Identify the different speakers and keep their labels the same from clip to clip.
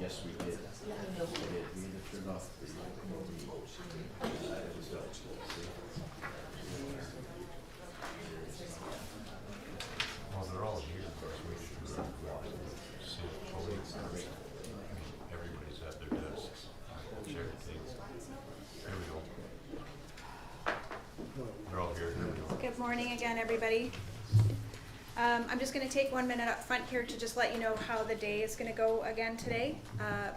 Speaker 1: Yes, we did. We either turned off
Speaker 2: well, they're all here, of course, we should see it fully. Everybody's at their desks, share things. There we go. They're all here.
Speaker 3: Good morning again, everybody. I'm just going to take 1 minute up front here to just let you know how the day is going to go again today.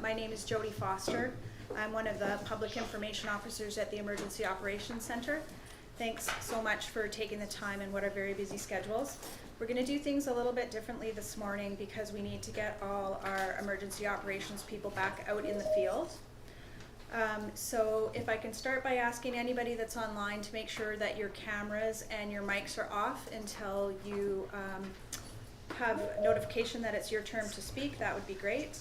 Speaker 3: My name is Jody Foster. I'm one of the public information officers at the Emergency Operations Center. Thanks so much for taking the time in what are very busy schedules. We're going to do things a little bit differently this morning because we need to get all our emergency operations people back out in the field. So if I can start by asking anybody that's online to make sure that your cameras and your mics are off until you have notification that it's your turn to speak, that would be great.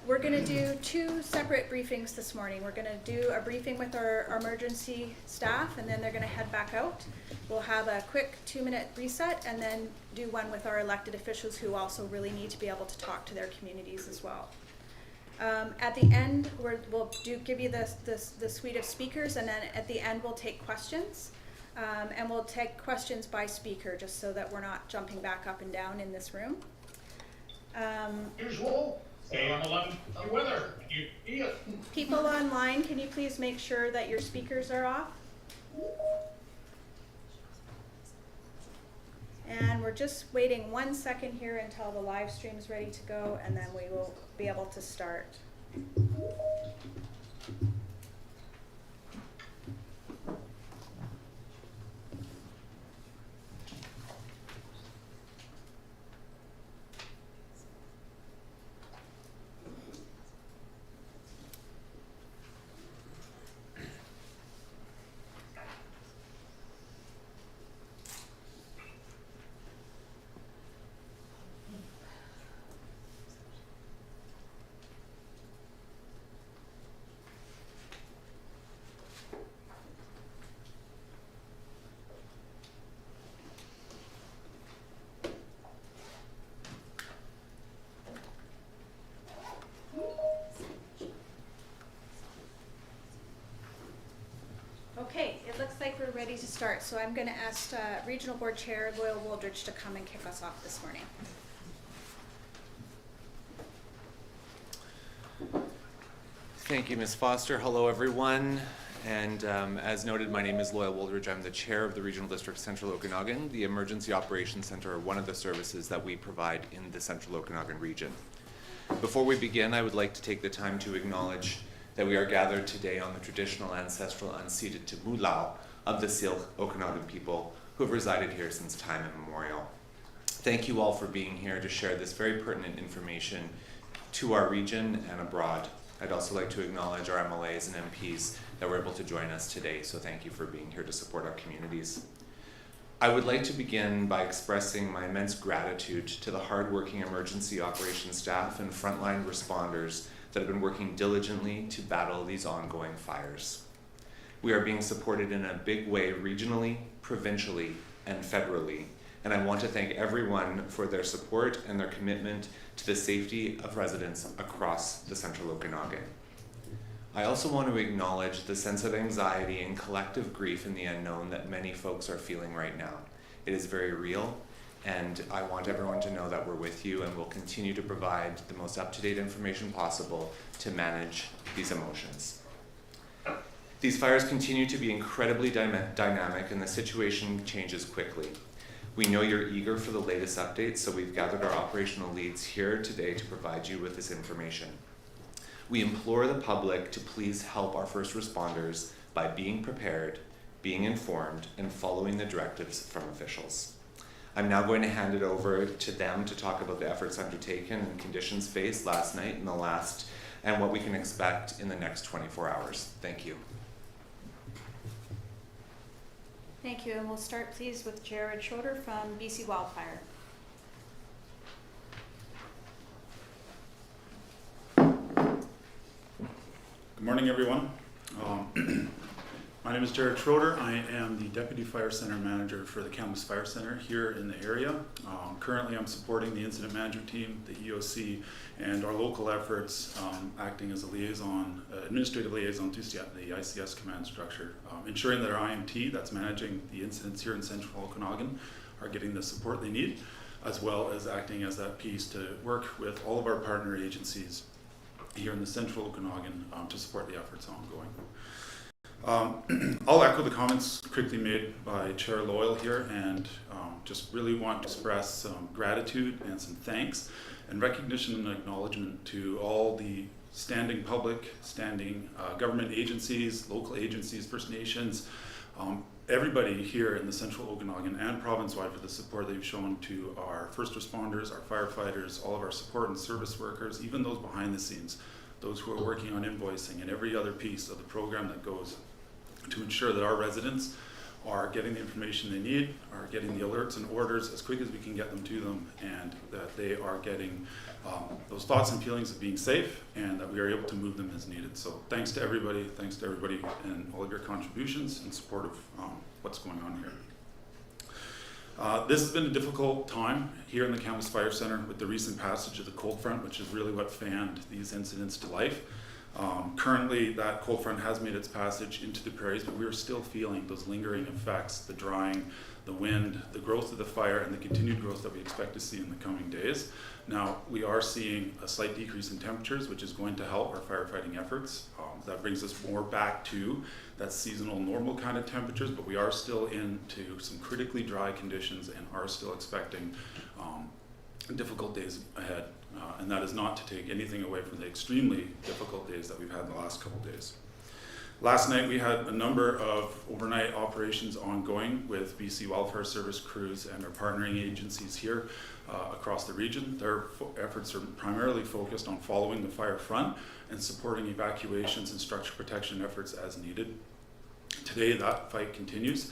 Speaker 3: We're going to do two separate briefings this morning. We're going to do a briefing with our emergency staff, and then they're going to head back out. We'll have a quick 2-minute reset and then do one with our elected officials who also really need to be able to talk to their communities as well. At the end, we'll give you the suite of speakers, and then at the end we'll take questions. And we'll take questions by speaker just so that we're not jumping back up and down in this room.
Speaker 4: Usual, stay on the line of the weather. You idiot.
Speaker 3: People online, can you please make sure that your speakers are off? And we're just waiting 1 second here until the live stream is ready to go, and then we will be able to start. Okay, it looks like we're ready to start, so I'm going to ask Regional Board Chair Loyal Wooldridge to come and kick us off this morning.
Speaker 1: Thank you, Ms. Foster. Hello, everyone. And as noted, my name is Loyal Wooldridge. I'm the chair of the Regional District Central Okanagan, the Emergency Operations Center, one of the services that we provide in the Central Okanagan region. Before we begin, I would like to take the time to acknowledge that we are gathered today on the traditional, ancestral, unceded Tabulao of the Syilx Okanagan people who have resided here since time immemorial. Thank you all for being here to share this very pertinent information to our region and abroad. I'd also like to acknowledge our MLAs and MPs that were able to join us today, so thank you for being here to support our communities. I would like to begin by expressing my immense gratitude to the hardworking emergency operations staff and frontline responders that have been working diligently to battle these ongoing fires. We are being supported in a big way regionally, provincially, and federally, and I want to thank everyone for their support and their commitment to the safety of residents across the Central Okanagan. I also want to acknowledge the sense of anxiety and collective grief in the unknown that many folks are feeling right now. It is very real, and I want everyone to know that we're with you and will continue to provide the most up-to-date information possible to manage these emotions. These fires continue to be incredibly dynamic, and the situation changes quickly. We know you're eager for the latest updates, so we've gathered our operational leads here today to provide you with this information. We implore the public to please help our first responders by being prepared, being informed, and following the directives from officials. I'm now going to hand it over to them to talk about the efforts undertaken and conditions faced last night and what we can expect in the next 24 hours. Thank you.
Speaker 3: Thank you, and we'll start please with Jared Schroeder from BC Wildfire.
Speaker 5: Good morning, everyone. My name is Jared Schroeder. I am the Deputy Fire Center Manager for the Kamloops Fire Center here in the area. Currently, I'm supporting the Incident Management Team, the EOC, and our local efforts, acting as a liaison, administrative liaison to the ICS command structure, ensuring that our IMT that's managing the incidents here in Central Okanagan are getting the support they need, as well as acting as that piece to work with all of our partner agencies here in the Central Okanagan to support the efforts ongoing. I'll echo the comments quickly made by Chair Loyal here, and just really want to express some gratitude and some thanks and recognition and acknowledgement to all the standing public, standing government agencies, local agencies, First Nations, everybody here in the Central Okanagan and province-wide for the support they've shown to our first responders, our firefighters, all of our support and service workers, even those behind the scenes, those who are working on invoicing and every other piece of the program that goes to ensure that our residents are getting the information they need, are getting the alerts and orders as quick as we can get them to them, and that they are getting those thoughts and feelings of being safe, and that we are able to move them as needed. So thanks to everybody and all of your contributions in support of what's going on here. This has been a difficult time here in the Kamloops Fire Center with the recent passage of the cold front, which is really what fanned these incidents to life. Currently, that cold front has made its passage into the prairies, but we are still feeling those lingering effects, the drying, the wind, the growth of the fire, and the continued growth that we expect to see in the coming days. Now, we are seeing a slight decrease in temperatures, which is going to help our firefighting efforts. That brings us more back to that seasonal normal kind of temperatures, but we are still into some critically dry conditions and are still expecting difficult days ahead. And that is not to take anything away from the extremely difficult days that we've had in the last couple days. Last night we had a number of overnight operations ongoing with BC Wildfire Service crews and our partnering agencies here across the region. Their efforts are primarily focused on following the fire front and supporting evacuations and structure protection efforts as needed. Today that fight continues.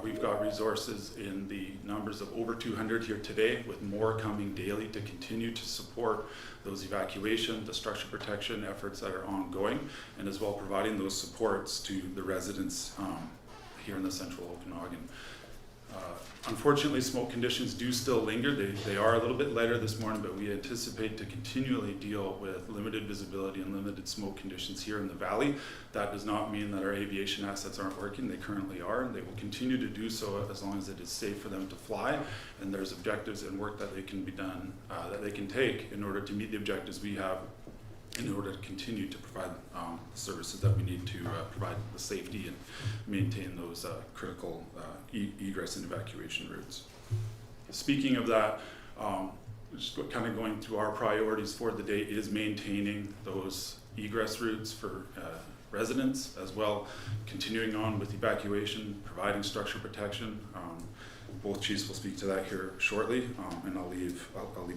Speaker 5: We've got resources in the numbers of over 200 here today, with more coming daily to continue to support those evacuation, the structure protection efforts that are ongoing, and as well providing those supports to the residents here in the Central Okanagan. Unfortunately, smoke conditions do still linger. They are a little bit lighter this morning, but we anticipate to continually deal with limited visibility and limited smoke conditions here in the valley. That does not mean that our aviation assets aren't working. They currently are, and they will continue to do so as long as it is safe for them to fly, and there's objectives and work that they can be done, that they can take in order to meet the objectives we have in order to continue to provide the services that we need to provide the safety and maintain those critical egress and evacuation routes. Speaking of that, just kind of going through our priorities for the day is maintaining those egress routes for residents, as well continuing on with evacuation, providing structure protection. Both chiefs will speak to that here shortly, and I'll leave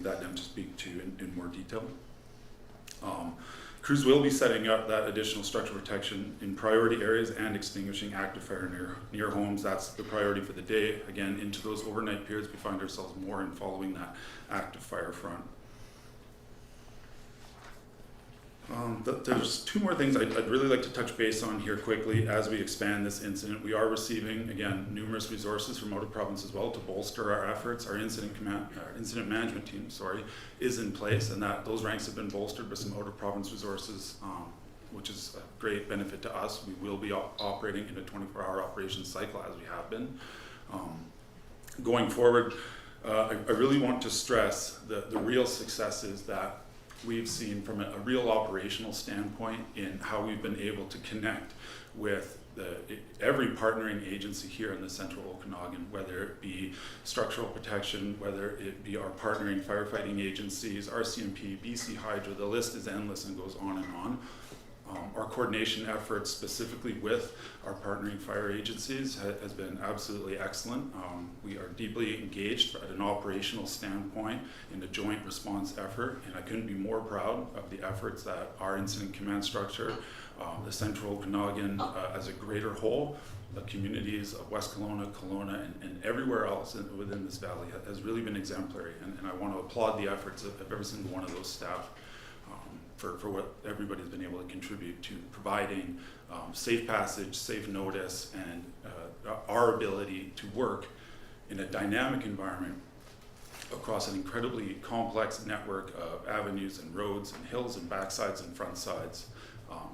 Speaker 5: that them to speak to in more detail. Crews will be setting up that additional structural protection in priority areas and extinguishing active fire near homes. That's the priority for the day. Again, into those overnight periods, we find ourselves more in following that active fire front. There's two more things I'd really like to touch base on here quickly as we expand this incident. We are receiving, again, numerous resources from out of province as well to bolster our efforts. Our incident management team, is in place, and that those ranks have been bolstered with some out of province resources, which is a great benefit to us. We will be operating in a 24-hour operations cycle as we have been. Going forward, I really want to stress the real successes that we've seen from a real operational standpoint in how we've been able to connect with every partnering agency here in the Central Okanagan, whether it be structural protection, whether it be our partnering firefighting agencies, RCMP, BC Hydro, the list is endless and goes on and on. Our coordination efforts specifically with our partnering fire agencies has been absolutely excellent. We are deeply engaged at an operational standpoint in a joint response effort, and I couldn't be more proud of the efforts that our incident command structure, the Central Okanagan as a greater whole, the communities of West Kelowna, Kelowna, and everywhere else within this valley has really been exemplary, and I want to applaud the efforts of every single one of those staff. For what everybody's been able to contribute to providing safe passage, safe notice, and our ability to work in a dynamic environment across an incredibly complex network of avenues and roads and hills and backsides and front sides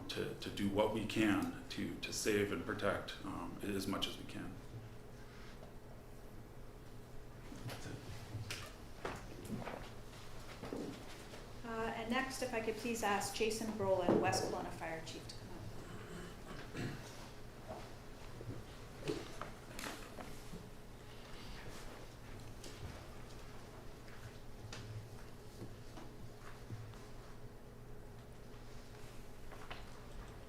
Speaker 5: to do what we can to save and protect as much as we can.
Speaker 3: And next, if I could please ask Jason Brolund, West Kelowna Fire Chief, to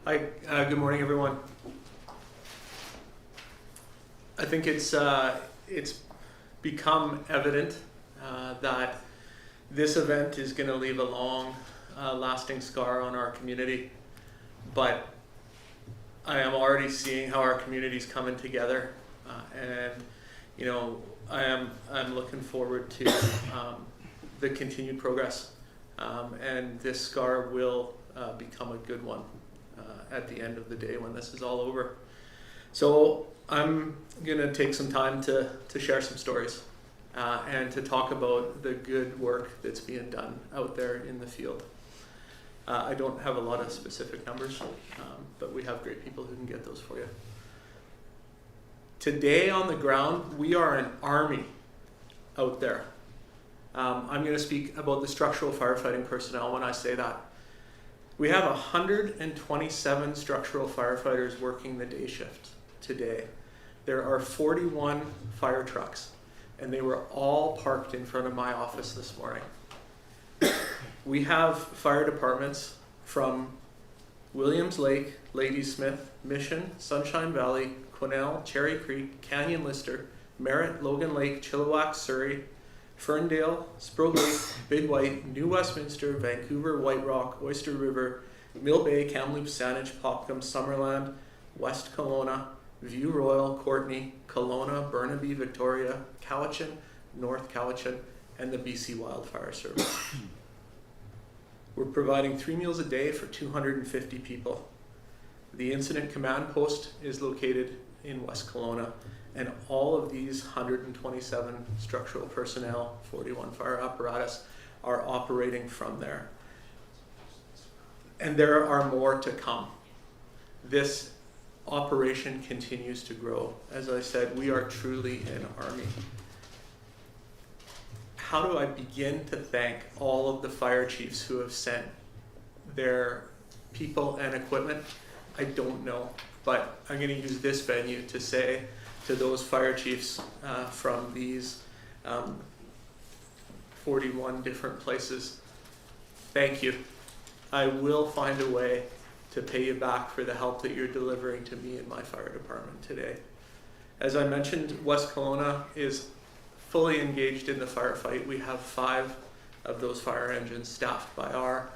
Speaker 3: come
Speaker 6: up. Hi, good morning, everyone. I think it's become evident that this event is going to leave a long lasting scar on our community, but I am already seeing how our community is coming together, and you know, I'm looking forward to the continued progress, and this scar will become a good one at the end of the day when this is all over. So I'm gonna take some time to share some stories and to talk about the good work that's being done out there in the field. I don't have a lot of specific numbers, but we have great people who can get those for you. Today on the ground, we are an army out there. I'm going to speak about the structural firefighting personnel when I say that. We have 127 structural firefighters working the day shift today. There are 41 fire trucks, and they were all parked in front of my office this morning. We have fire departments from Williams Lake, Ladysmith, Mission, Sunshine Valley, Quesnel, Cherry Creek, Canyon Lister, Merritt, Logan Lake, Chilliwack, Surrey, Ferndale, Sproul Lake, Big White, New Westminster, Vancouver, White Rock, Oyster River, Mill Bay, Kamloops, Saanich, Popcom, Summerland, West Kelowna, View Royal, Courtney, Kelowna, Burnaby, Victoria, Cowichan, North Cowichan, and the BC Wildfire Service. We're providing 3 meals a day for 250 people. The incident command post is located in West Kelowna, and all of these 127 structural personnel, 41 fire apparatus, are operating from there. And there are more to come. This operation continues to grow. As I said, we are truly an army. How do I begin to thank all of the fire chiefs who have sent their people and equipment? I don't know, but I'm going to use this venue to say to those fire chiefs from these 41 different places, thank you. I will find a way to pay you back for the help that you're delivering to me and my fire department today. As I mentioned, West Kelowna is fully engaged in the firefight. We have 5 of those fire engines staffed by our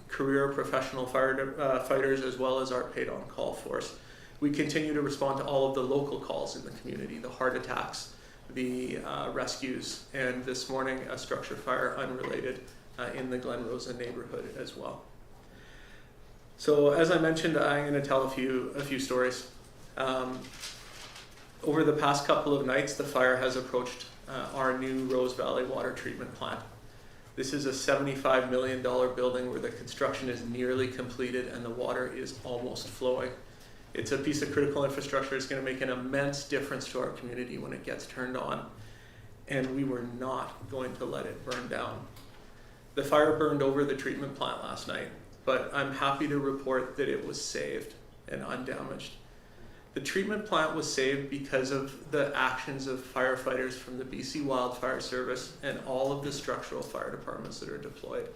Speaker 6: career professional fighters as well as our paid on call force. We continue to respond to all of the local calls in the community, the heart attacks, the rescues, and this morning a structure fire unrelated in the Glen Rosa neighborhood as well. So as I mentioned, I'm going to tell a few stories. Over the past couple of nights, the fire has approached our new Rose Valley water treatment plant. This is a $75 million building where the construction is nearly completed and the water is almost flowing. It's a piece of critical infrastructure. It's going to make an immense difference to our community when it gets turned on, and we were not going to let it burn down. The fire burned over the treatment plant last night, but I'm happy to report that it was saved and undamaged. The treatment plant was saved because of the actions of firefighters from the BC Wildfire Service and all of the structural fire departments that are deployed.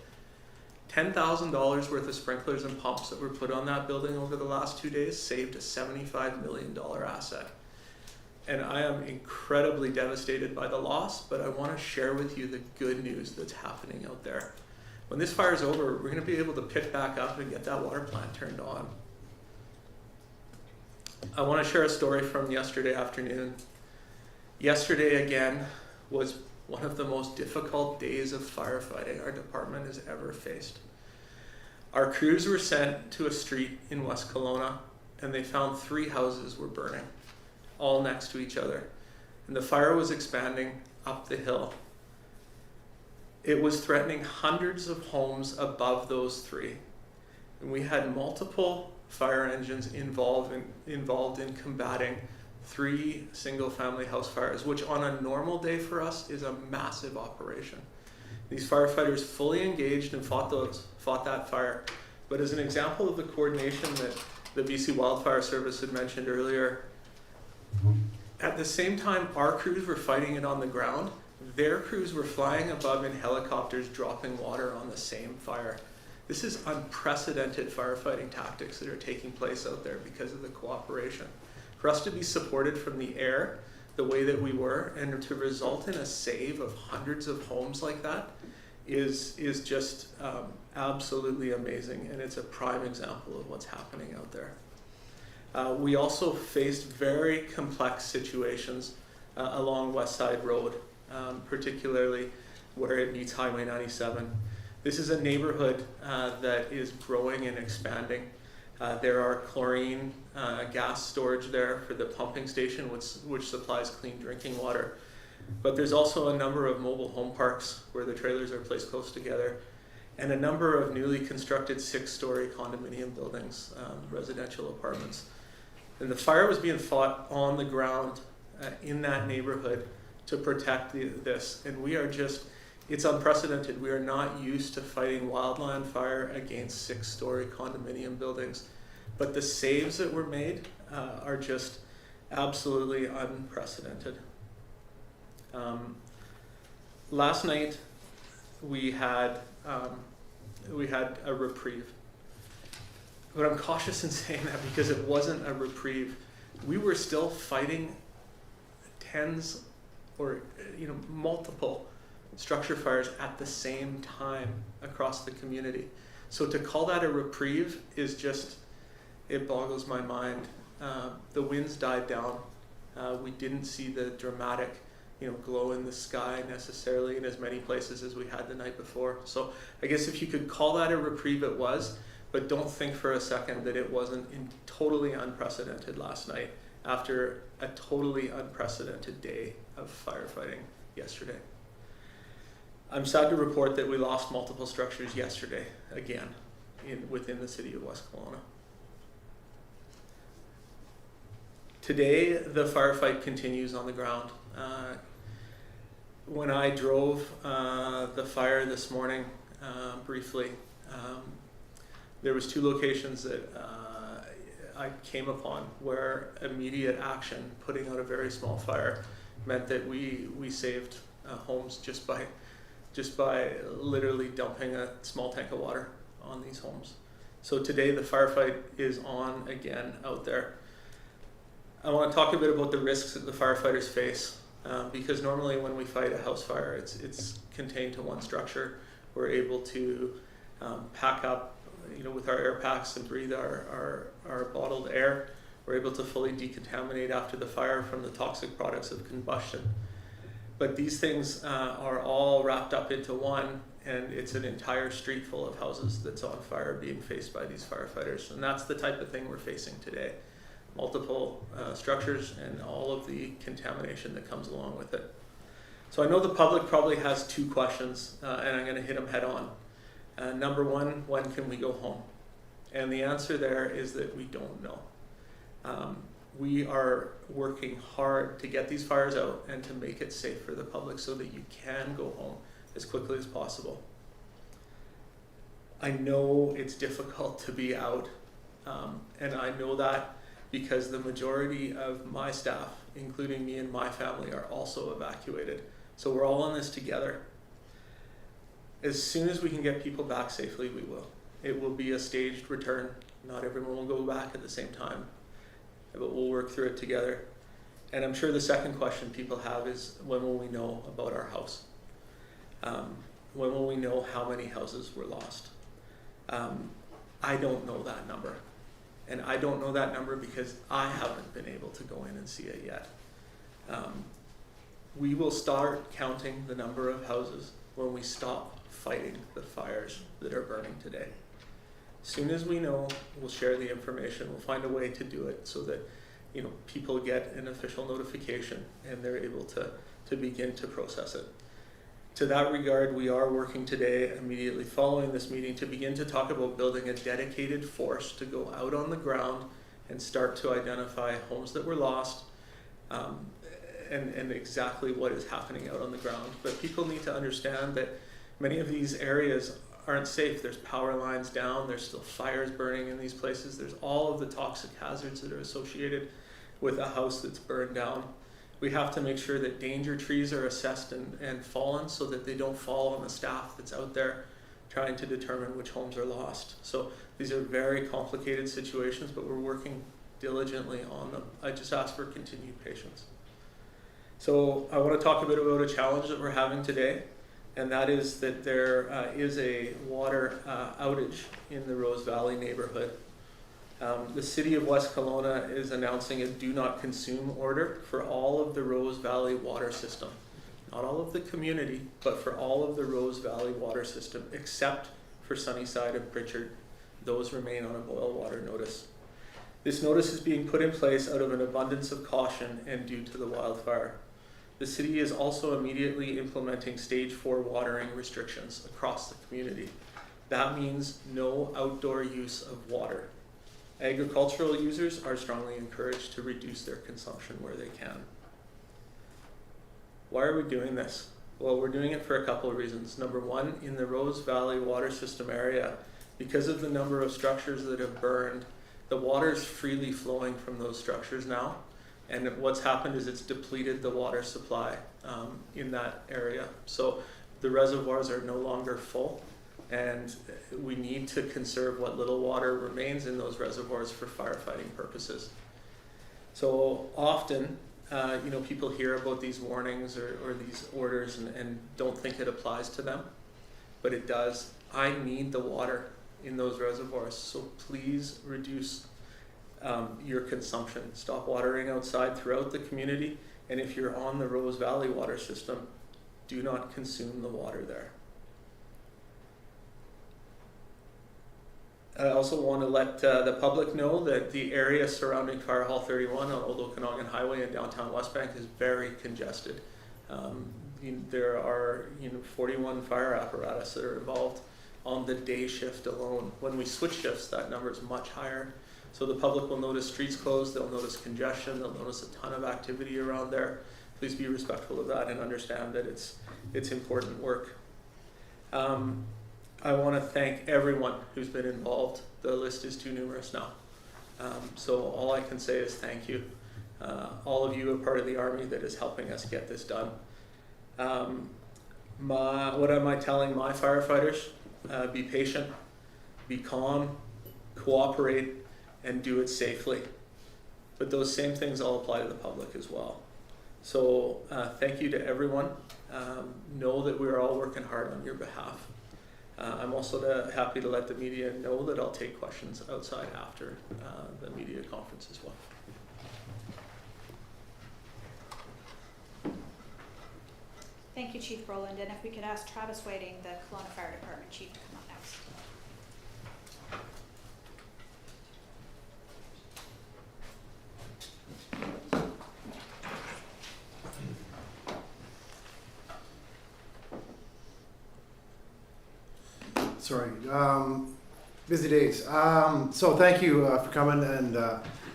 Speaker 6: $10,000 worth of sprinklers and pumps that were put on that building over the last 2 days saved a $75 million asset. And I am incredibly devastated by the loss, but I want to share with you the good news that's happening out there. When this fire is over, we're going to be able to pick back up and get that water plant turned on. I want to share a story from yesterday afternoon. Yesterday again was one of the most difficult days of firefighting our department has ever faced. Our crews were sent to a street in West Kelowna, and they found 3 houses were burning, all next to each other. And the fire was expanding up the hill. It was threatening hundreds of homes above those 3. And we had multiple fire engines involved in combating 3 single-family house fires, which on a normal day for us is a massive operation. These firefighters fully engaged and fought that fire. But as an example of the coordination that the BC Wildfire Service had mentioned earlier, at the same time our crews were fighting it on the ground, their crews were flying above in helicopters dropping water on the same fire. This is unprecedented firefighting tactics that are taking place out there because of the cooperation. For us to be supported from the air the way that we were and to result in a save of hundreds of homes like that is just absolutely amazing, and it's a prime example of what's happening out there. We also faced very complex situations along West Side Road, particularly where it meets Highway 97. This is a neighborhood that is growing and expanding. There are chlorine gas storage there for the pumping station, which supplies clean drinking water. But there's also a number of mobile home parks where the trailers are placed close together. and a number of newly constructed 6-story condominium buildings, residential apartments. And the fire was being fought on the ground in that neighborhood to protect this. And we are just, it's unprecedented. We are not used to fighting wildland fire against 6-story condominium buildings. But the saves that were made are just absolutely unprecedented. Last night we had a reprieve. But I'm cautious in saying that because it wasn't a reprieve. We were still fighting tens or multiple structure fires at the same time across the community. So to call that a reprieve is just, it boggles my mind. The winds died down. We didn't see the dramatic glow in the sky necessarily in as many places as we had the night before. So I guess if you could call that a reprieve, it was, but don't think for a second that it wasn't totally unprecedented last night after a totally unprecedented day of firefighting yesterday. I'm sad to report that we lost multiple structures yesterday again within the city of West Kelowna. Today, the firefight continues on the ground. When I drove the fire this morning briefly, there was 2 locations that I came upon where immediate action, putting out a very small fire, meant that we saved homes just by literally dumping a small tank of water on these homes. So today the firefight is on again out there. I want to talk a bit about the risks that the firefighters face, because normally when we fight a house fire, it's contained to one structure. We're able to pack up, with our air packs and breathe our bottled air. We're able to fully decontaminate after the fire from the toxic products of combustion. But these things are all wrapped up into one, and it's an entire street full of houses that's on fire being faced by these firefighters. And that's the type of thing we're facing today. Multiple structures and all of the contamination that comes along with it. So I know the public probably has 2 questions, and I'm going to hit them head on. Number 1, when can we go home? And the answer there is that we don't know. We are working hard to get these fires out and to make it safe for the public so that you can go home as quickly as possible. I know it's difficult to be out, and I know that because the majority of my staff, including me and my family, are also evacuated. So we're all in this together. As soon as we can get people back safely, we will. It will be a staged return. Not everyone will go back at the same time, but we'll work through it together. And I'm sure the second question people have is, when will we know about our house? When will we know how many houses were lost? I don't know that number. And I don't know that number because I haven't been able to go in and see it yet. We will start counting the number of houses when we stop fighting the fires that are burning today. As soon as we know, we'll share the information. We'll find a way to do it so that people get an official notification and they're able to begin to process it. To that regard, we are working today, immediately following this meeting, to begin to talk about building a dedicated force to go out on the ground and start to identify homes that were lost, and exactly what is happening out on the ground. But people need to understand that many of these areas aren't safe. There's power lines down, there's still fires burning in these places, there's all of the toxic hazards that are associated with a house that's burned down. We have to make sure that danger trees are assessed and fallen so that they don't fall on the staff that's out there trying to determine which homes are lost. So these are very complicated situations, but we're working diligently on them. I just ask for continued patience. So I want to talk a bit about a challenge that we're having today, and that is that there is a water outage in the Rose Valley neighborhood. The city of West Kelowna is announcing a do not consume order for all of the Rose Valley water system. Not all of the community, but for all of the Rose Valley water system, except for Sunnyside and Pritchard. Those remain on a boil water notice. This notice is being put in place out of an abundance of caution and due to the wildfire. The city is also immediately implementing stage 4 watering restrictions across the community. That means no outdoor use of water. Agricultural users are strongly encouraged to reduce their consumption where they can. Why are we doing this? Well, we're doing it for a couple of reasons. Number one, in the Rose Valley water system area, because of the number of structures that have burned, the water is freely flowing from those structures now. And what's happened is it's depleted the water supply in that area. So the reservoirs are no longer full, and we need to conserve what little water remains in those reservoirs for firefighting purposes. So often, people hear about these warnings or these orders and don't think it applies to them, but it does. I need the water in those reservoirs, so please reduce your consumption. Stop watering outside throughout the community, and if you're on the Rose Valley water system, do not consume the water there. I also want to let the public know that the area surrounding Fire Hall 31 on Old Okanagan Highway in downtown West Bank is very congested. There are 41 fire apparatus that are involved on the day shift alone. When we switch shifts, that number is much higher. So the public will notice streets closed, they'll notice congestion, they'll notice a ton of activity around there. Please be respectful of that and understand that it's important work. I want to thank everyone who's been involved. The list is too numerous now. So all I can say is thank you. All of you are part of the Army that is helping us get this done. What am I telling my firefighters? Be patient, be calm, cooperate, and do it safely. But those same things all apply to the public as well. So thank you to everyone. Know that we're all working hard on your behalf. I'm also happy to let the media know that I'll take questions outside after the media conference as well.
Speaker 3: Thank you, Chief Brolund, and if we could ask Travis Whiting, the Kelowna Fire Department Chief, to come up next.
Speaker 7: Sorry, busy days. So thank you for coming, and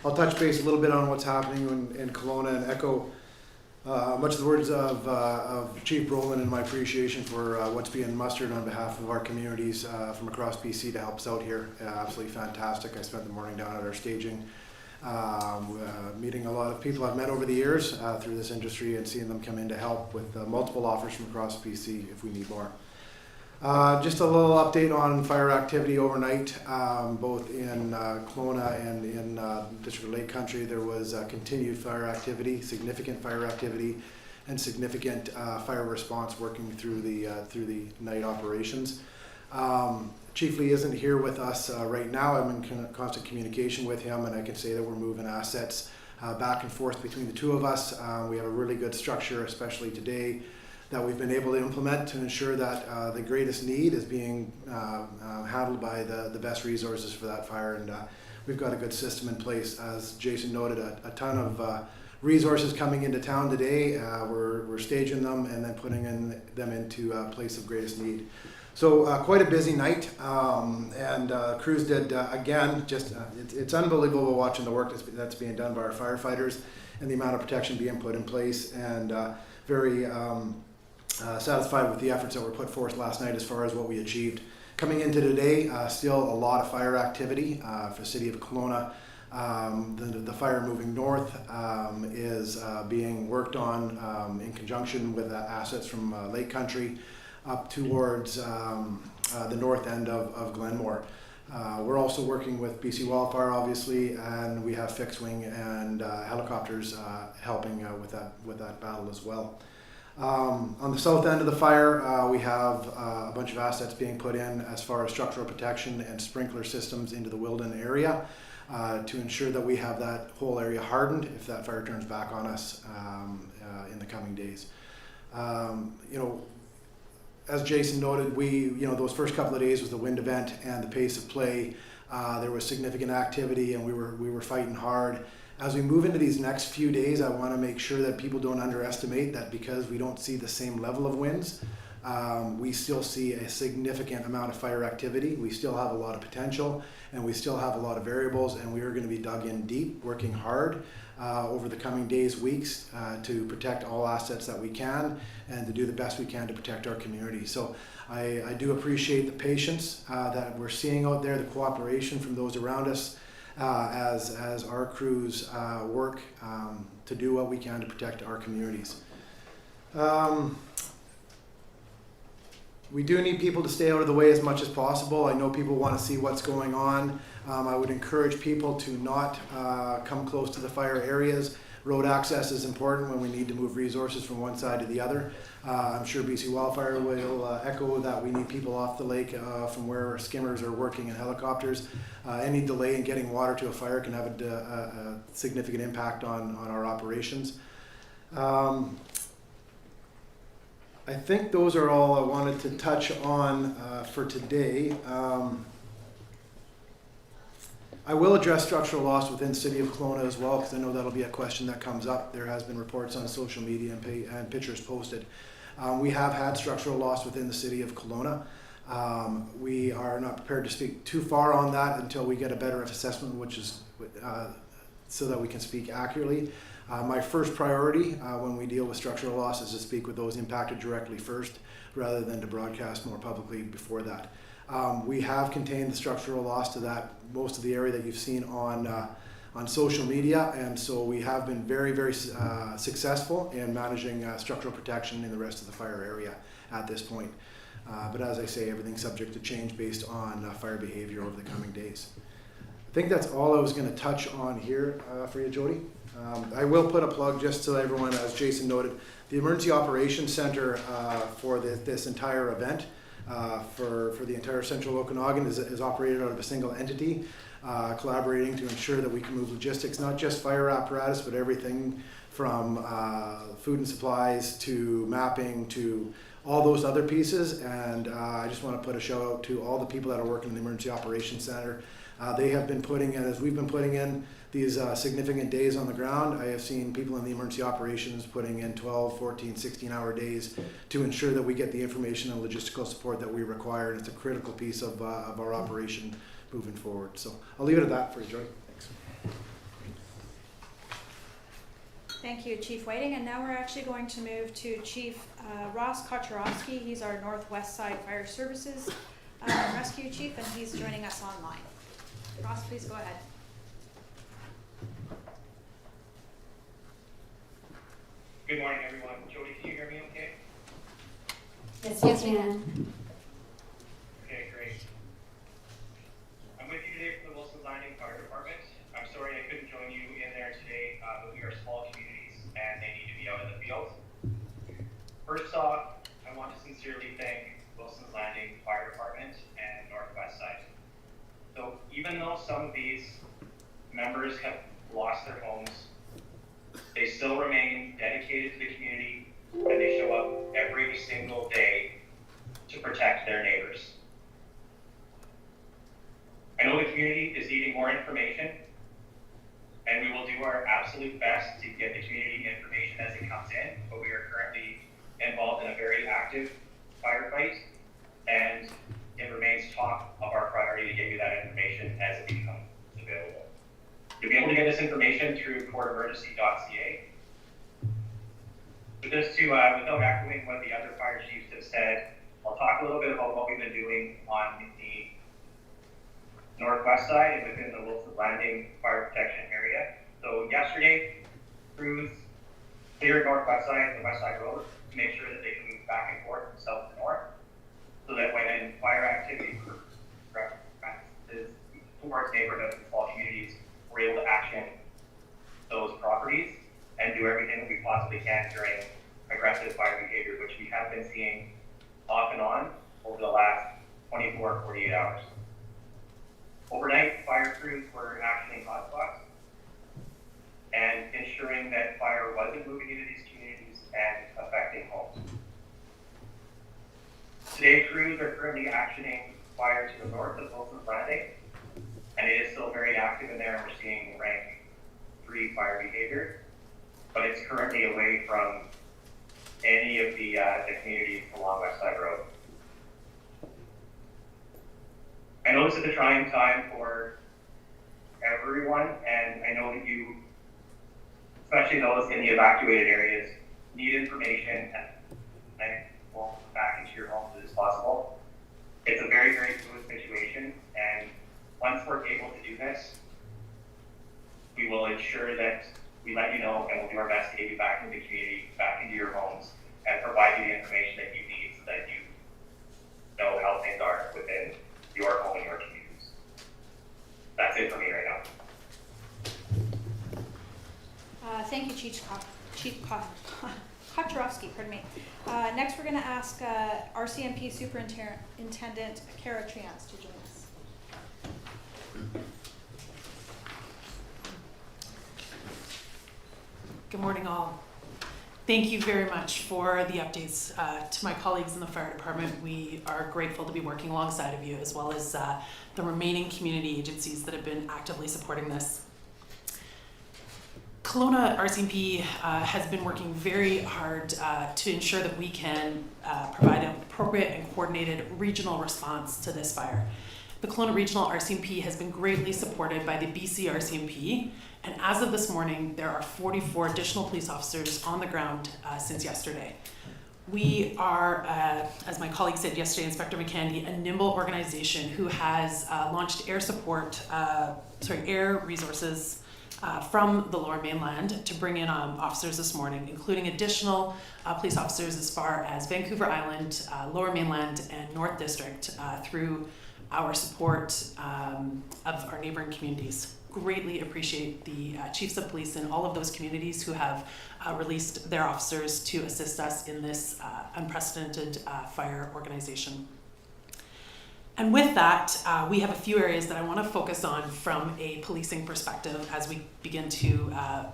Speaker 7: I'll touch base a little bit on what's happening in Kelowna and echo much of the words of Chief Brolund and my appreciation for what's being mustered on behalf of our communities from across BC to help us out here. Absolutely fantastic. I spent the morning down at our staging, meeting a lot of people I've met over the years through this industry and seeing them come in to help with multiple offers from across BC if we need more. Just a little update on fire activity overnight, both in Kelowna and in District of Lake Country. There was continued fire activity, significant fire activity, and significant fire response working through the night operations. Chief Lee isn't here with us right now. I'm in constant communication with him, and I can say that we're moving assets back and forth between the two of us. We have a really good structure, especially today, that we've been able to implement to ensure that the greatest need is being handled by the best resources for that fire, and we've got a good system in place. As Jason noted, a ton of resources coming into town today. We're staging them and then putting them into a place of greatest need. So quite a busy night, and crews did again. It's unbelievable watching the work that's being done by our firefighters and the amount of protection being put in place, and very satisfied with the efforts that were put forth last night as far as what we achieved. Coming into today, still a lot of fire activity for the city of Kelowna. The fire moving north is being worked on in conjunction with assets from Lake Country up towards the north end of Glenmore. We're also working with BC Wildfire, obviously, and we have fixed wing and helicopters helping with that battle as well. On the south end of the fire, we have a bunch of assets being put in as far as structural protection and sprinkler systems into the Wilden area to ensure that we have that whole area hardened if that fire turns back on us in the coming days. As Jason noted, those first couple of days was the wind event and the pace of play. There was significant activity, and we were fighting hard. As we move into these next few days, I want to make sure that people don't underestimate that because we don't see the same level of winds, we still see a significant amount of fire activity. We still have a lot of potential, and we still have a lot of variables, and we are going to be dug in deep, working hard over the coming days, weeks, to protect all assets that we can and to do the best we can to protect our community. So I do appreciate the patience that we're seeing out there, the cooperation from those around us as our crews work to do what we can to protect our communities. We do need people to stay out of the way as much as possible. I know people want to see what's going on. I would encourage people to not come close to the fire areas. Road access is important when we need to move resources from one side to the other. I'm sure BC Wildfire will echo that we need people off the lake from where skimmers are working and helicopters. Any delay in getting water to a fire can have a significant impact on our operations. I think those are all I wanted to touch on for today. I will address structural loss within the City of Kelowna as well, because I know that'll be a question that comes up. There has been reports on social media and pictures posted. We have had structural loss within the City of Kelowna. We are not prepared to speak too far on that until we get a better assessment, which is so that we can speak accurately. My first priority when we deal with structural loss is to speak with those impacted directly first, rather than to broadcast more publicly before that. We have contained the structural loss to that most of the area that you've seen on social media, and so we have been very, very successful in managing structural protection in the rest of the fire area at this point. But as I say, everything's subject to change based on fire behavior over the coming days. I think that's all I was going to touch on here for you, Jody. I will put a plug just so everyone, as Jason noted, the Emergency Operations Center for this entire event, for the entire Central Okanagan is operated out of a single entity, collaborating to ensure that we can move logistics, not just fire apparatus, but everything from food and supplies to mapping to all those other pieces. And I just want to put a shout out to all the people that are working in the Emergency Operations Center. They have been putting in, as we've been putting in these significant days on the ground, I have seen people in the emergency operations putting in 12, 14, 16-hour days to ensure that we get the information and logistical support that we require. And it's a critical piece of our operation moving forward. So I'll leave it at that for you, Joy. Thanks.
Speaker 3: Thank you, Chief Whiting. And now we're actually going to move to Chief Ross Kocharovsky. He's our Northwest Side Fire Services Rescue Chief, and he's joining us online. Ross, please go ahead.
Speaker 8: Good morning, everyone. Jody, can you hear me okay?
Speaker 9: Yes, we can.
Speaker 8: Okay, great. I'm with you today from the Wilson's Landing Fire Department. I'm sorry I couldn't join you in there today, but we are small communities and they need to be out in the field. First off, I want to sincerely thank Wilson's Landing Fire Department and Northwest Side. So even though some of these members have lost their homes, they still remain dedicated to the community, and they show up every single day to protect their neighbors. I know the community is needing more information, and we will do our absolute best to get the community information as it comes in, but we are currently involved in a very active firefight, and it remains top of our priority to get you that information as it becomes available. You'll be able to get this information through courtemergency.ca. But just to, without echoing what the other fire chiefs have said, I'll talk a little bit about what we've been doing on the northwest side and within the Wilson's Landing fire protection area. So yesterday, crews cleared northwest side and the west side road to make sure that they can move back and forth from south to north, so that when fire activity is towards neighborhoods and small communities, we're able to action those properties and do everything that we possibly can during aggressive fire behavior, which we have been seeing off and on over the last 24, 48 hours. Overnight, fire crews were actioning hotspots and ensuring that fire wasn't moving into these communities and affecting homes. Today, crews are currently actioning fire to the north of Wilson's Landing, and it is still very active in there, and we're seeing rank 3 fire behavior, but it's currently away from any of the communities along West Side Road. I know this is a trying time for everyone, and I know that you, especially those in the evacuated areas, need information and will back into your home as soon as possible. It's a very, very fluid situation, and once we're able to do this, we will ensure that we let you know, and we'll do our best to get you back into the community, back into your homes, and provide you the information that you need so that you know how things are within your home and your communities. That's it for me right now.
Speaker 3: Thank you, Chief Kocharovsky, pardon me. Next, we're going to ask RCMP Superintendent Kara Triance to join us.
Speaker 10: Good morning, all. Thank you very much for the updates to my colleagues in the fire department. We are grateful to be working alongside of you, as well as the remaining community agencies that have been actively supporting this. Kelowna RCMP has been working very hard to ensure that we can provide an appropriate and coordinated regional response to this fire. The Kelowna Regional RCMP has been greatly supported by the BC RCMP, and as of this morning, there are 44 additional police officers on the ground since yesterday. We are, as my colleague said yesterday, Inspector McCandy, a nimble organization who has launched air resources from the Lower Mainland to bring in officers this morning, including additional police officers as far as Vancouver Island, Lower Mainland, and North District through our support of our neighboring communities. Greatly appreciate the chiefs of police in all of those communities who have released their officers to assist us in this unprecedented fire organization. And with that, we have a few areas that I want to focus on from a policing perspective as we begin to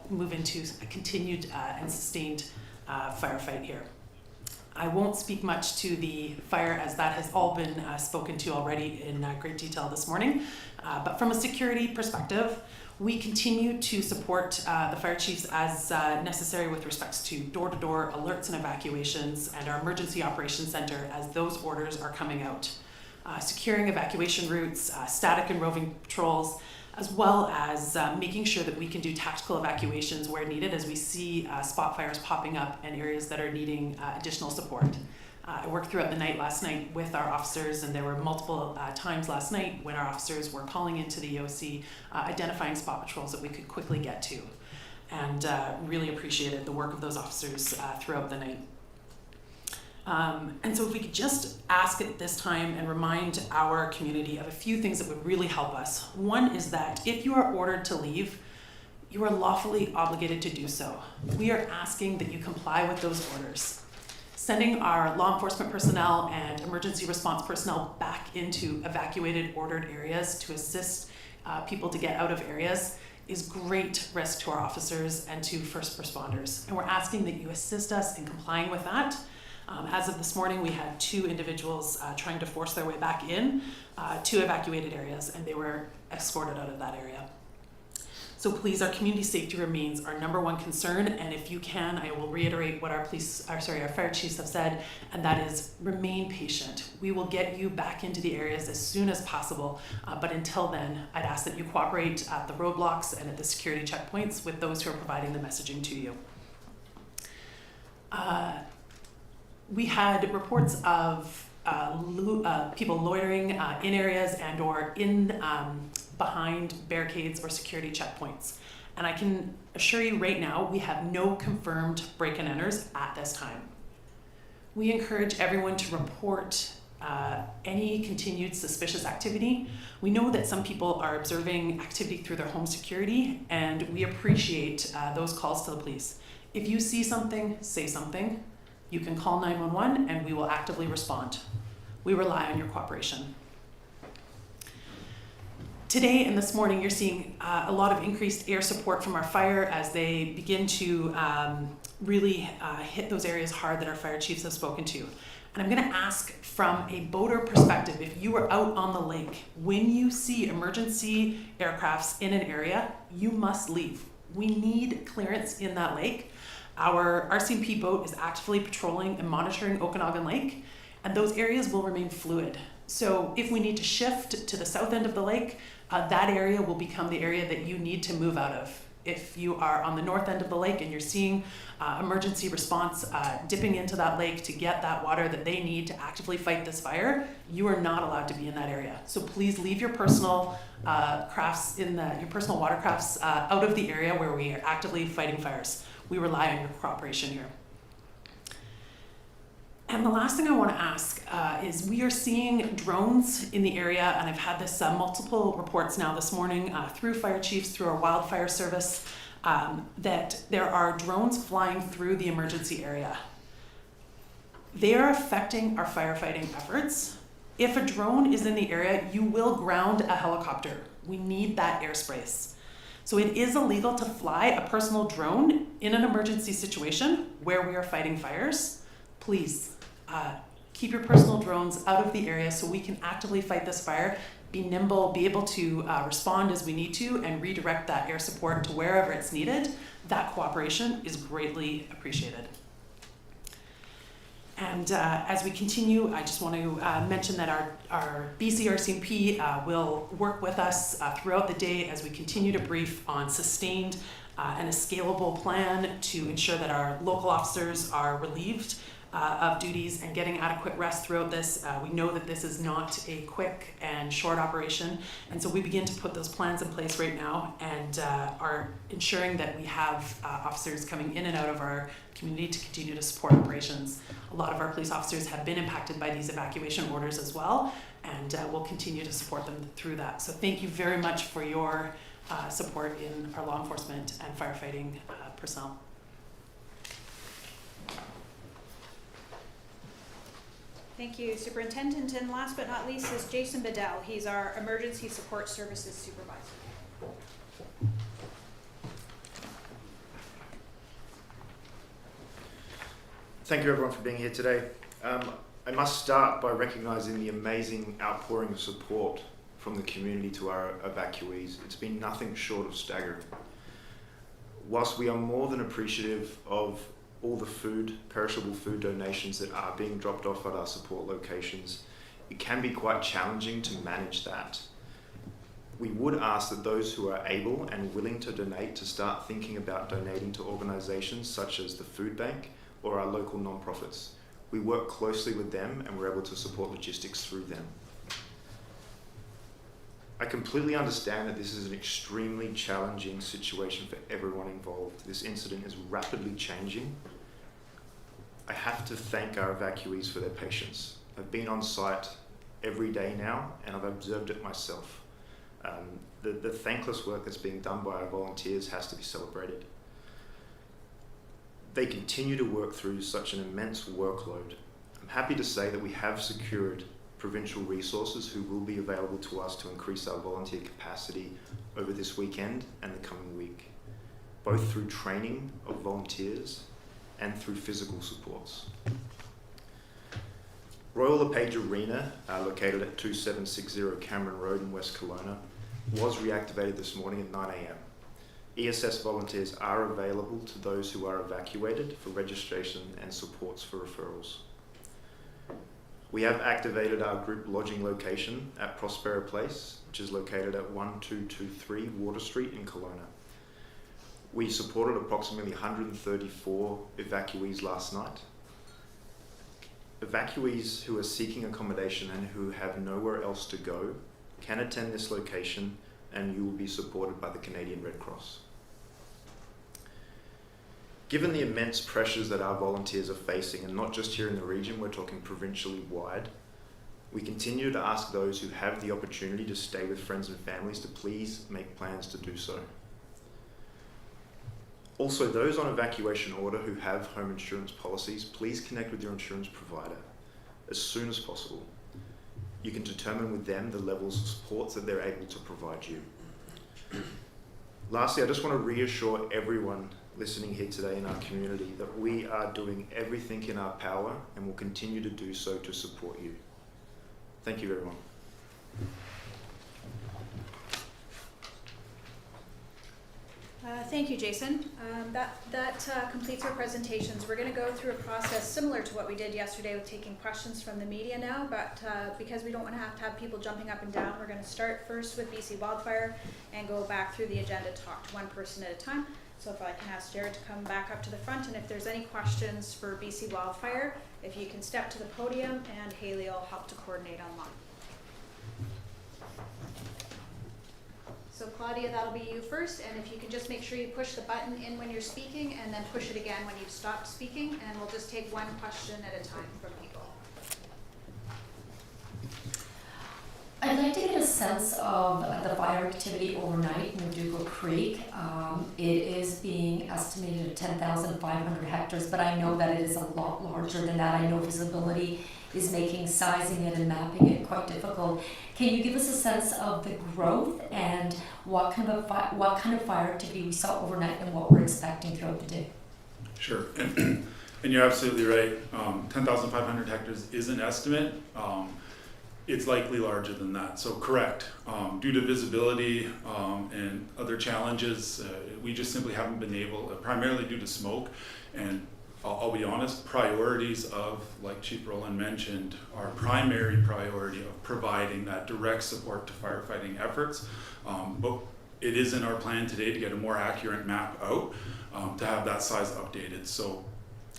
Speaker 10: move into a continued and sustained firefight here. I won't speak much to the fire as that has all been spoken to already in great detail this morning. But from a security perspective, we continue to support the fire chiefs as necessary with respects to door-to-door alerts and evacuations and our emergency operations center as those orders are coming out. Securing evacuation routes, static and roving patrols, as well as making sure that we can do tactical evacuations where needed as we see spot fires popping up in areas that are needing additional support. I worked throughout the night last night with our officers, and there were multiple times last night when our officers were calling into the EOC, identifying spot patrols that we could quickly get to, and really appreciated the work of those officers throughout the night. And so if we could just ask at this time and remind our community of a few things that would really help us. One is that if you are ordered to leave, you are lawfully obligated to do so. We are asking that you comply with those orders. Sending our law enforcement personnel and emergency response personnel back into evacuated, ordered areas to assist people to get out of areas is great risk to our officers and to first responders. And we're asking that you assist us in complying with that. As of this morning, we had 2 individuals trying to force their way back in to evacuated areas, and they were escorted out of that area. So please, our community safety remains our number one concern, and if you can, I will reiterate what our fire chiefs have said, and that is remain patient. We will get you back into the areas as soon as possible, but until then, I'd ask that you cooperate at the roadblocks and at the security checkpoints with those who are providing the messaging to you. We had reports of people loitering in areas and or in behind barricades or security checkpoints. And I can assure you right now, we have no confirmed break-and-enters at this time. We encourage everyone to report any continued suspicious activity. We know that some people are observing activity through their home security, and we appreciate those calls to the police. If you see something, say something. You can call 911 and we will actively respond. We rely on your cooperation. Today and this morning, you're seeing a lot of increased air support from our fire as they begin to really hit those areas hard that our fire chiefs have spoken to. And I'm gonna ask from a boater perspective, if you are out on the lake, when you see emergency aircrafts in an area, you must leave. We need clearance in that lake. Our RCMP boat is actively patrolling and monitoring Okanagan Lake, and those areas will remain fluid. So if we need to shift to the south end of the lake, that area will become the area that you need to move out of. If you are on the north end of the lake and you're seeing emergency response dipping into that lake to get that water that they need to actively fight this fire, you are not allowed to be in that area. So please leave your personal crafts your personal watercrafts out of the area where we are actively fighting fires. We rely on your cooperation here. And the last thing I want to ask is we are seeing drones in the area, and I've had this multiple reports now this morning through fire chiefs, through our wildfire service, that there are drones flying through the emergency area. They are affecting our firefighting efforts. If a drone is in the area, you will ground a helicopter. We need that airspace. So it is illegal to fly a personal drone in an emergency situation where we are fighting fires. Please keep your personal drones out of the area so we can actively fight this fire, be nimble, be able to respond as we need to, and redirect that air support to wherever it's needed. That cooperation is greatly appreciated. And as we continue, I just want to mention that our BC RCMP will work with us throughout the day as we continue to brief on sustained and a scalable plan to ensure that our local officers are relieved of duties and getting adequate rest throughout this. We know that this is not a quick and short operation, and so we begin to put those plans in place right now and are ensuring that we have officers coming in and out of our community to continue to support operations. A lot of our police officers have been impacted by these evacuation orders as well, and we'll continue to support them through that. So thank you very much for your support in our law enforcement and firefighting personnel.
Speaker 3: Thank you, Superintendent. And last but not least is Jason Brolund. He's our Emergency Support Services Supervisor.
Speaker 11: Thank you everyone for being here today. I must start by recognizing the amazing outpouring of support from the community to our evacuees. It's been nothing short of staggering. Whilst we are more than appreciative of all the perishable food donations that are being dropped off at our support locations, it can be quite challenging to manage that. We would ask that those who are able and willing to donate to start thinking about donating to organizations such as the Food Bank or our local nonprofits. We work closely with them and we're able to support logistics through them. I completely understand that this is an extremely challenging situation for everyone involved. This incident is rapidly changing. I have to thank our evacuees for their patience. I've been on site every day now and I've observed it myself. The thankless work that's being done by our volunteers has to be celebrated. They continue to work through such an immense workload. I'm happy to say that we have secured provincial resources who will be available to us to increase our volunteer capacity over this weekend and the coming week, both through training of volunteers and through physical supports. Royal LePage Arena, located at 2760 Cameron Road in West Kelowna, was reactivated this morning at 9 a.m. ESS volunteers are available to those who are evacuated for registration and supports for referrals. We have activated our group lodging location at Prospero Place, which is located at 1223 Water Street in Kelowna. We supported approximately 134 evacuees last night. Evacuees who are seeking accommodation and who have nowhere else to go can attend this location and you will be supported by the Canadian Red Cross. Given the immense pressures that our volunteers are facing, and not just here in the region, we're talking provincially wide, we continue to ask those who have the opportunity to stay with friends and families to please make plans to do so. Also, those on evacuation order who have home insurance policies, please connect with your insurance provider as soon as possible. You can determine with them the levels of support that they're able to provide you. Lastly, I just want to reassure everyone listening here today in our community that we are doing everything in our power and will continue to do so to support you. Thank you, everyone.
Speaker 3: Thank you, Jason. That completes our presentations. We're going to go through a process similar to what we did yesterday with taking questions from the media now, but because we don't want to have people jumping up and down, we're going to start first with BC Wildfire and go back through the agenda, talk to one person at a time. So if I can ask Jared to come back up to the front, and if there's any questions for BC Wildfire, if you can step to the podium, and Haley will help to coordinate online. So Claudia, that'll be you first, and if you can just make sure you push the button in when you're speaking, and then push it again when you've stopped speaking, and we'll just take one question at a time from people.
Speaker 9: I'd like to get a sense of the fire activity overnight in McDougall Creek. It is being estimated at 10,500 hectares, but I know that it is a lot larger than that. I know visibility is making sizing it and mapping it quite difficult. Can you give us a sense of the growth and what kind of fire activity we saw overnight and what we're expecting throughout the day?
Speaker 5: Sure, and you're absolutely right. 10,500 hectares is an estimate. It's likely larger than that, so correct. Due to visibility and other challenges, we just simply haven't been able, primarily due to smoke, and I'll be honest, priorities of, like Chief Brolund mentioned, our primary priority of providing that direct support to firefighting efforts. But it is in our plan today to get a more accurate map out, to have that size updated. So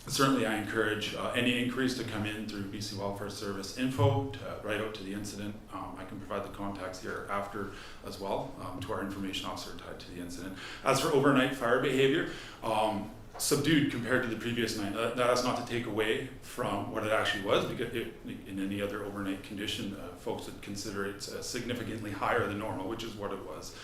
Speaker 5: certainly I encourage any inquiries to come in through BC Wildfire Service info, right out to the incident. I can provide the contacts here after as well, to our information officer tied to the incident. As for overnight fire behavior, subdued compared to the previous night. That's not to take away from what it actually was, because in any other overnight condition, folks would consider it significantly higher than normal, which is what it was.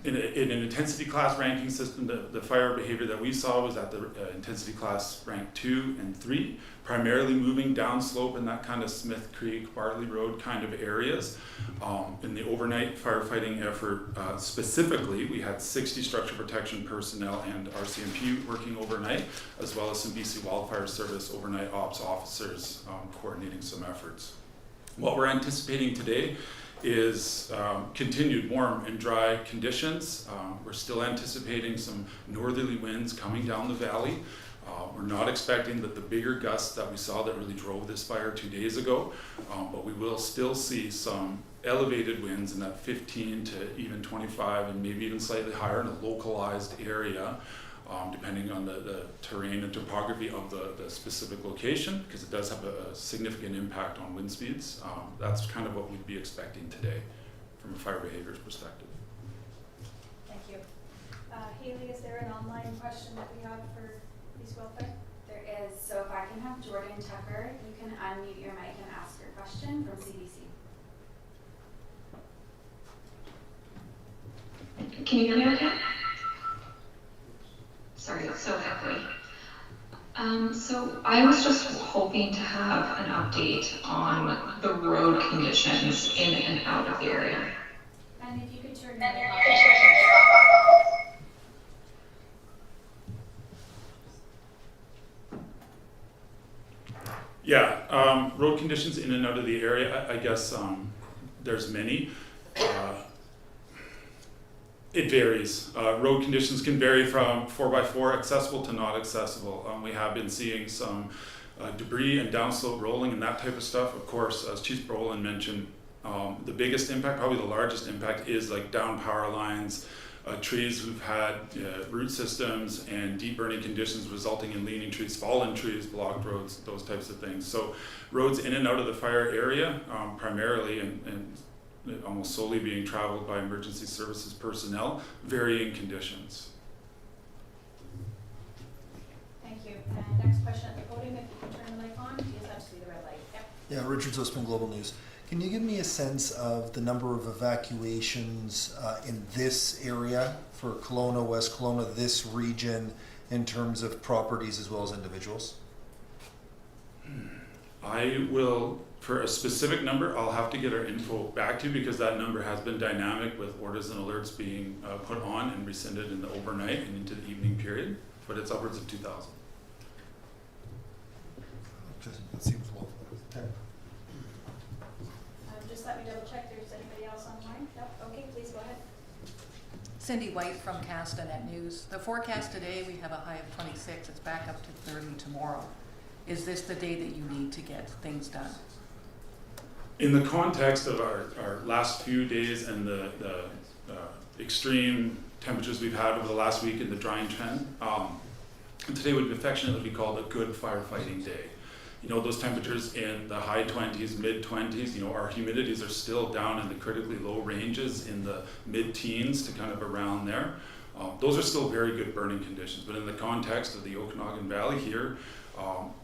Speaker 5: In an intensity class ranking system, the fire behavior that we saw was at the intensity class rank 2 and 3, primarily moving downslope in that kind of Smith Creek, Bartley Road kind of areas. In the overnight firefighting effort specifically, we had 60 structure protection personnel and RCMP working overnight, as well as some BC Wildfire Service overnight ops officers coordinating some efforts. What we're anticipating today is continued warm and dry conditions. We're still anticipating some northerly winds coming down the valley. We're not expecting that the bigger gusts that we saw that really drove this fire 2 days ago, but we will still see some elevated winds in that 15 to even 25 and maybe even slightly higher in a localized area, depending on the terrain and topography of the specific location, because it does have a significant impact on wind speeds. That's kind of what we'd be expecting today from a fire behaviors perspective.
Speaker 3: Thank you. Haley, is there an online question that we have for BC Wildfire?
Speaker 12: There is. So if I can have Jordan Tucker, you can unmute your mic and ask your question from CBC.
Speaker 13: Can you hear me okay? Sorry, it's so echoey. So I was just hoping to have an update on the road conditions in and out of the area.
Speaker 3: And if you could turn
Speaker 5: Yeah, road conditions in and out of the area, I guess there's many. It varies. Road conditions can vary from 4x4 accessible to not accessible. We have been seeing some debris and downslope rolling and that type of stuff. Of course, as Chief Brolund mentioned, the biggest impact, probably the largest impact, is like down power lines, trees who've had root systems and deep burning conditions resulting in leaning trees, fallen trees, blocked roads, those types of things. So roads in and out of the fire area primarily and almost solely being traveled by emergency services personnel, varying conditions.
Speaker 3: Thank you. And next question at the podium, if you can turn the mic on, because that's to be the red light. Yep.
Speaker 14: Yeah, Richard Zussman, Global News. Can you give me a sense of the number of evacuations in this area for Kelowna, West Kelowna, this region, in terms of properties as well as individuals?
Speaker 5: I will, for a specific number, I'll have to get our info back to you, because that number has been dynamic with orders and alerts being put on and rescinded in the overnight and into the evening period, but it's upwards of 2,000.
Speaker 14: That seems low. Okay.
Speaker 3: Just let me double check there's anybody else online. Nope. Okay, please go ahead.
Speaker 15: Cindy White from Castanet News. The forecast today, we have a high of 26. It's back up to 30 tomorrow. Is this the day that you need to get things done?
Speaker 5: In the context of our last few days and the extreme temperatures we've had over the last week in the drying trend, today would affectionately be called a good firefighting day. You know, those temperatures in the high 20s, mid 20s, you know, our humidities are still down in the critically low ranges in the mid-teens to kind of around there. Those are still very good burning conditions, but in the context of the Okanagan Valley here,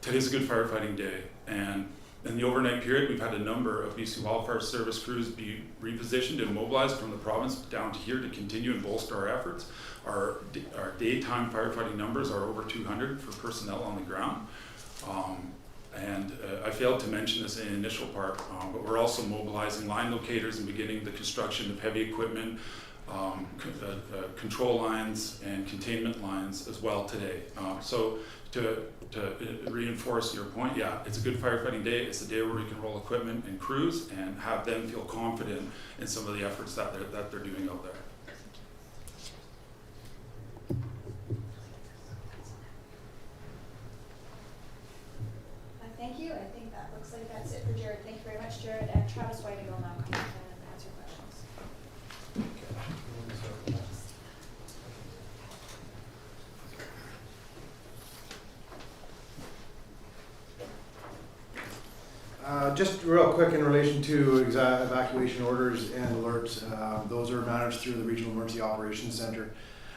Speaker 5: today's a good firefighting day. And in the overnight period, we've had a number of BC Wildfire Service crews be repositioned and mobilized from the province down to here to continue and bolster our efforts. Our daytime firefighting numbers are over 200 for personnel on the ground. I failed to mention this in the initial part, but we're also mobilizing line locators and beginning the construction of heavy equipment, control lines and containment lines as well today. So to reinforce your point, yeah, it's a good firefighting day. It's a day where we can roll equipment and crews and have them feel confident in some of the efforts that they're doing out there.
Speaker 3: Thank you. I think that looks like that's it for Jared. Thank you very much, Jared. And Travis Whiting will now come up and answer questions.
Speaker 7: Just real quick in relation to evacuation orders and alerts, those are managed through the Regional Emergency Operations Center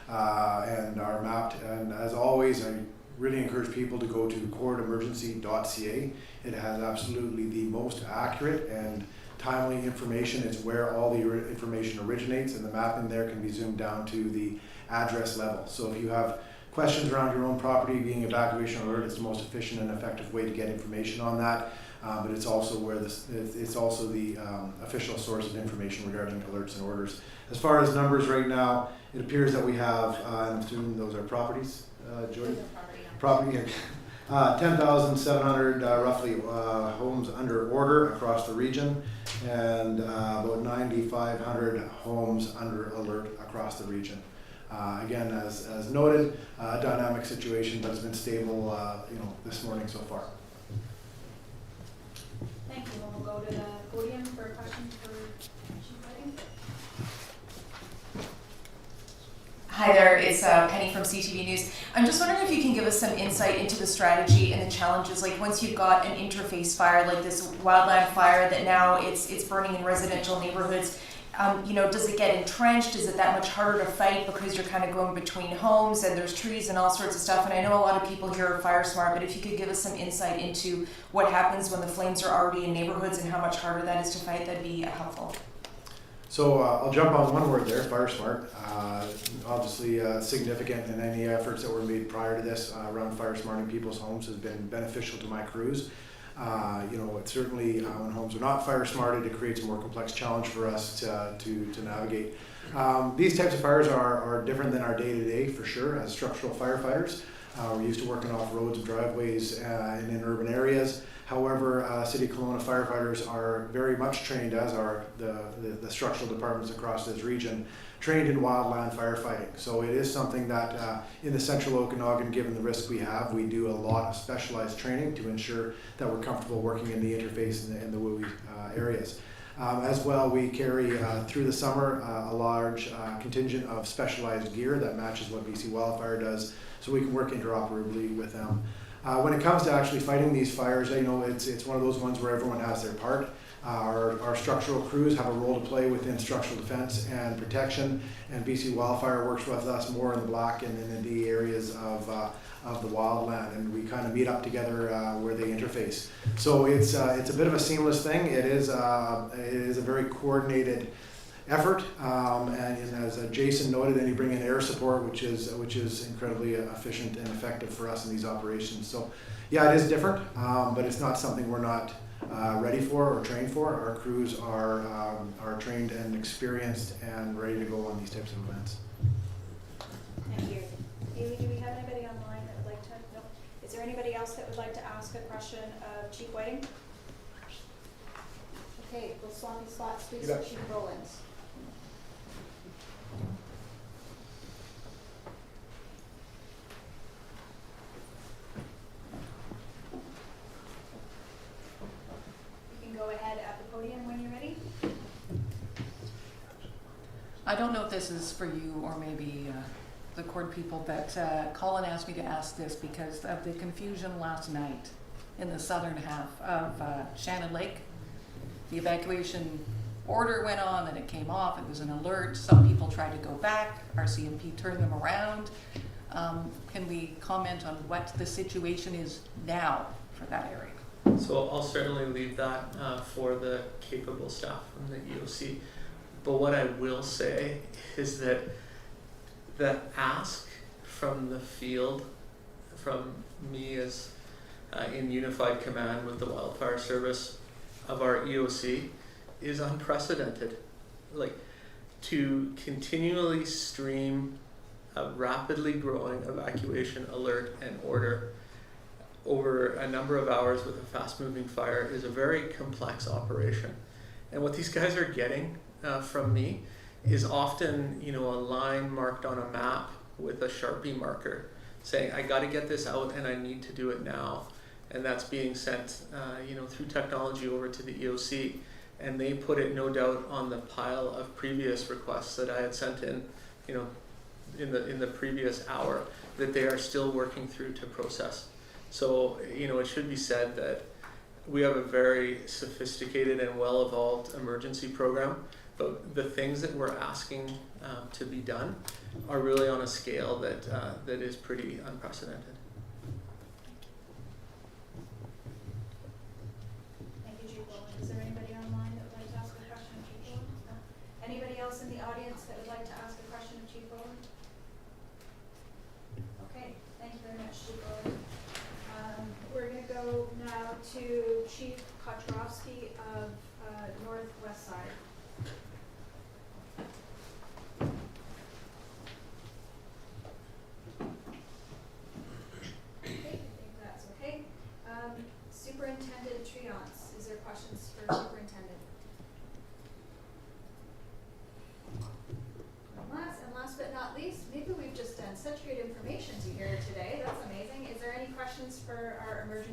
Speaker 7: and are mapped. And as always, I really encourage people to go to courtemergency.ca. It has absolutely the most accurate and timely information. It's where all the information originates, and the mapping there can be zoomed down to the address level. So if you have questions around your own property being evacuation alert, it's the most efficient and effective way to get information on that. But it's also where it's also the official source of information regarding alerts and orders. As far as numbers right now, it appears that we have, I'm assuming those are properties, Jody? Property, 10,700 roughly homes under order across the region, and about 9,500 homes under alert across the region. Again, as noted, a dynamic situation, but it's been stable, this morning so far.
Speaker 3: Thank you. We'll go to the podium for questions for Chief Whiting.
Speaker 16: Hi there, it's Penny from CTV News. I'm just wondering if you can give us some insight into the strategy and the challenges, like once you've got an interface fire like this wildland fire that now it's burning in residential neighborhoods, does it get entrenched? Is it that much harder to fight because you're kind of going between homes and there's trees and all sorts of stuff? And I know a lot of people here are fire smart, but if you could give us some insight into what happens when the flames are already in neighborhoods and how much harder that is to fight, that'd be helpful.
Speaker 7: So I'll jump on one word there, fire smart. Obviously significant, and any efforts that were made prior to this around fire smarting people's homes has been beneficial to my crews. It certainly, when homes are not fire smarted, it creates a more complex challenge for us to navigate. These types of fires are different than our day-to-day for sure as structural firefighters. We're used to working off roads and driveways and in urban areas. However, City of Kelowna firefighters are very much trained, as are the structural departments across this region, trained in wildland firefighting. So it is something that in the Central Okanagan, given the risk we have, we do a lot of specialized training to ensure that we're comfortable working in the interface in the WUI areas. As well, we carry through the summer a large contingent of specialized gear that matches what BC Wildfire does, so we can work interoperably with them. When it comes to actually fighting these fires, it's one of those ones where everyone has their part. Our structural crews have a role to play within structural defense and protection, and BC Wildfire works with us more in the black and in the areas of the wildland, and we kind of meet up together where they interface. So it's a bit of a seamless thing. It is a very coordinated effort, and as Jason noted, then you bring in air support, which is incredibly efficient and effective for us in these operations. So yeah, it is different, but it's not something we're not ready for or trained for. Our crews are trained and experienced and ready to go on these types of events.
Speaker 3: Thank you. Amy, do we have anybody online that would like to? No. Is there anybody else that would like to ask a question of Chief Whiting? Okay, we'll swap these spots, please. Chief Brolund.
Speaker 15: I don't know if this is for you or maybe the court people, but Colin asked me to ask this because of the confusion last night in the southern half of Shannon Lake. The evacuation order went on, then it came off, it was an alert. Some people tried to go back, RCMP turned them around. Can we comment on what the situation is now for that area?
Speaker 6: So I'll certainly leave that for the capable staff from the EOC. But what I will say is that the ask from the field, from me as in unified command with the Wildfire Service of our EOC, is unprecedented. Like, to continually stream a rapidly growing evacuation alert and order over a number of hours with a fast-moving fire is a very complex operation. And what these guys are getting from me is often, you know, a line marked on a map with a Sharpie marker saying, I got to get this out and I need to do it now. And that's being sent, you know, through technology over to the EOC. And they put it, no doubt, on the pile of previous requests that I had sent in, you know, in the previous hour, that they are still working through to process. So, you know, it should be said that we have a very sophisticated and well-evolved emergency program, but the things that we're asking to be done are really on a scale that that is pretty unprecedented.
Speaker 3: Thank you, Chief Brolund. Is there anybody online that would like to ask a question of Chief Brolund? No. Anybody else in the audience that would like to ask a question of Chief Brolund? Okay, thank you very much, Chief Brolund. We're going to go now to Chief Kotrovsky of Northwest Side. Okay, I think that's okay. Superintendent Triance, is there questions for Superintendent? And last but not least, maybe we've just done such good information to hear today. That's amazing. Is there any questions for our emergency